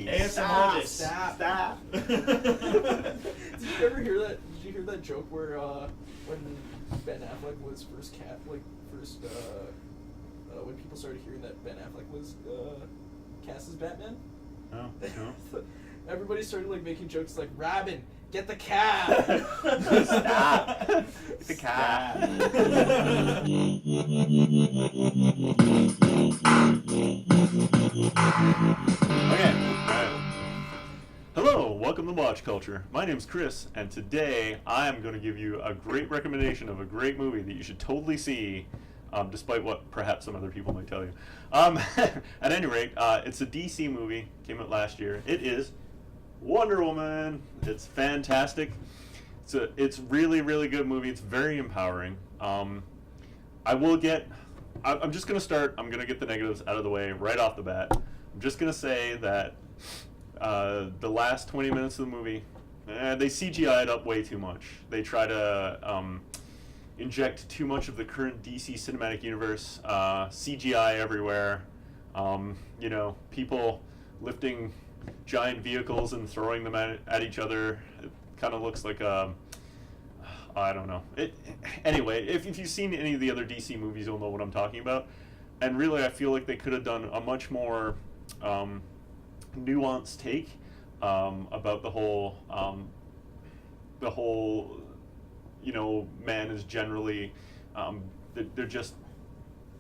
ASMR. Stop. Did you ever hear that? Did you hear that joke where when Ben Affleck was first when people started hearing that Ben Affleck was cast as Batman? No. Everybody started like making jokes like, "Robin, get the cab." Stop. Get the cab. Okay. Hello, welcome to Watch Culture. My name's Chris, and today I am going to give you a great recommendation of a great movie that you should totally see, despite what perhaps some other people might tell you. At any rate, it's a DC movie, came out last year. It is Wonder Woman. It's fantastic. It's really, really good movie. It's very empowering. I'm just going to start. I'm going to get the negatives out of the way right off the bat. I'm just going to say that the last 20 minutes of the movie, they CGI'd up way too much. They try to inject too much of the current DC cinematic universe, CGI everywhere, people lifting giant vehicles and throwing them at each other. It kind of looks like I don't know. Anyway, if you've seen any of the other DC movies, you'll know what I'm talking about. And really, I feel like they could have done a much more nuanced take about the whole man is generally they're just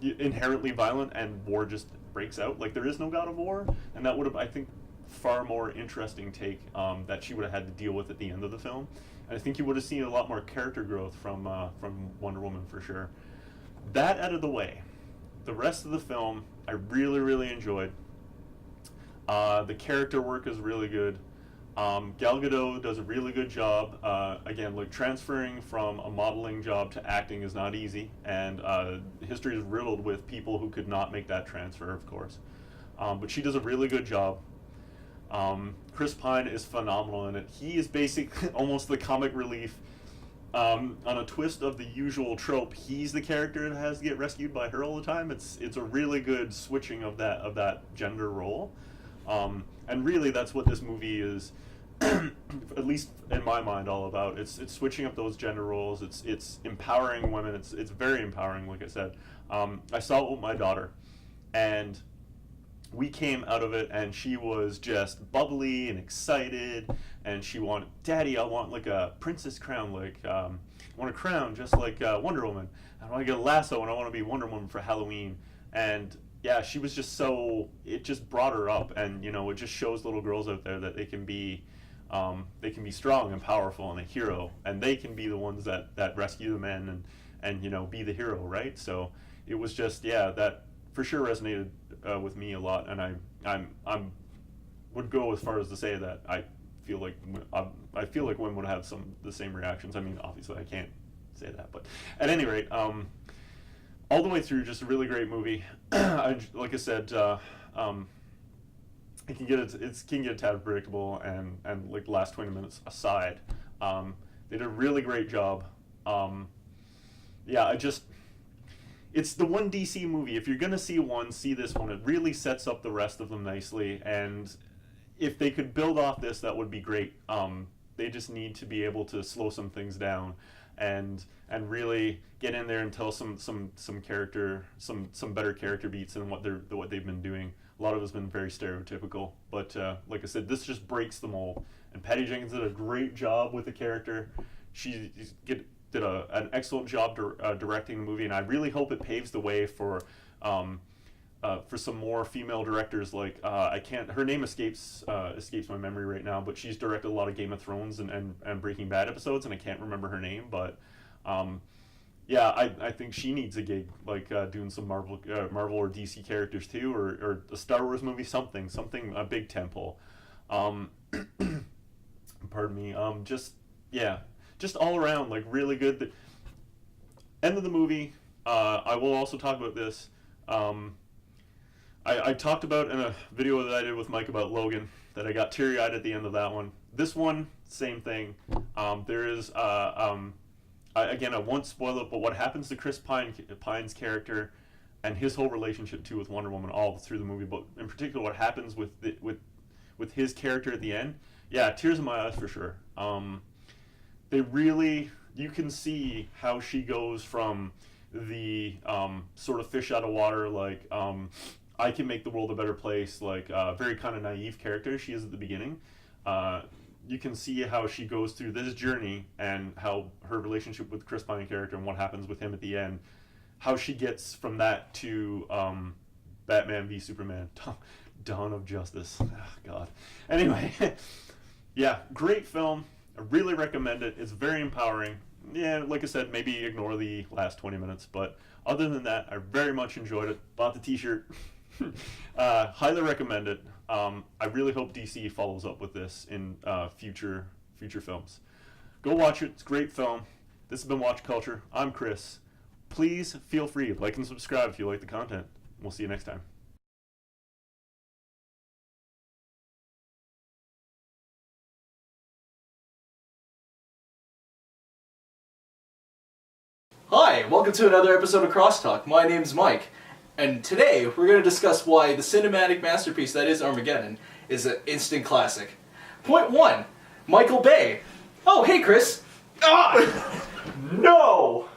inherently violent, and war just breaks out. Like, there is no God of War, and that would have, I think, far more interesting take that she would have had to deal with at the end of the film. And I think you would have seen a lot more character growth from Wonder Woman for sure. That out of the way, the rest of the film I really, really enjoyed. The character work is really good. Gal Gadot does a really good job. Again, like, transferring from a modeling job to acting is not easy, and history is riddled with people who could not make that transfer, of course. But she does a really good job. Chris Pine is phenomenal in it. He is basically almost the comic relief. On a twist of the usual trope, he's the character that has to get rescued by her all the time. It's a really good switching of that gender role. And really, that's what this movie is, at least in my mind, all about. It's switching up those gender roles. It's empowering women. It's very empowering, like I said. I saw it with my daughter, and we came out of it, and she was just bubbly and excited, and she wanted, "Daddy, I want like a princess crown, I want a crown just like Wonder Woman. I want to get a lasso, and I want to be Wonder Woman for Halloween." And yeah, she was just it just brought her up, and it just shows little girls out there that they can be strong and powerful and a hero, and they can be the ones that rescue the men and be the hero, right? So it was just, that for sure resonated with me a lot, and I would go as far as to say that I feel like women would have the same reactions. I mean, obviously I can't say that, but at any rate, all the way through, just a really great movie. Like I said, it can get a tad predictable, and like, the last 20 minutes aside, they did a really great job. It's the one DC movie. If you're gonna see this one. It really sets up the rest of them nicely, and if they could build off this, that would be great. They just need to be able to slow some things down, and really get in there and tell some better character beats than what they've been doing. A lot of it's been very stereotypical, but like I said, this just breaks the mold. And Patty Jenkins did a great job with the character. She did an excellent job directing the movie, and I really hope it paves the way for some more female directors. Like, her name escapes my memory right now, but she's directed a lot of Game of Thrones and Breaking Bad episodes, and I can't remember her name, but I think she needs a gig, like doing some Marvel or DC characters too, or a Star Wars movie, something a big tempo. Pardon me. Just all around, like, really good. The end of the movie, I will also talk about this. I talked about in a video that I did with Mike about Logan that I got teary-eyed at the end of that one. This one, same thing. There is, again, I won't spoil it, but what happens to Chris Pine's character and his whole relationship too with Wonder Woman all through the movie, but in particular what happens with with his character at the end, yeah, tears in my eyes for sure. They really, you can see how she goes from the sort of fish out of water, like I can make the world a better place, like very kind of naive character she is at the beginning. You can see how she goes through this journey and how her relationship with Chris Pine character and what happens with him at the end, how she gets from that to Batman v Superman, Dawn of Justice. Oh, God. Anyway, yeah, great film. I really recommend it. It's very empowering. Yeah, like I said, maybe ignore the last 20 minutes, but other than that, I very much enjoyed it. Bought the t-shirt. Highly recommend it. I really hope DC follows up with this in future films. Go watch it. It's a great film. This has been Watch Culture. I'm Chris. Please feel free to like and subscribe if you like the content. We'll see you next time. Hi, welcome to another episode of Crosstalk. My name's Mike, and today we're going to discuss why the cinematic masterpiece that is Armageddon is an instant classic. Point 1, Michael Bay. Oh, hey Chris. Ah! No!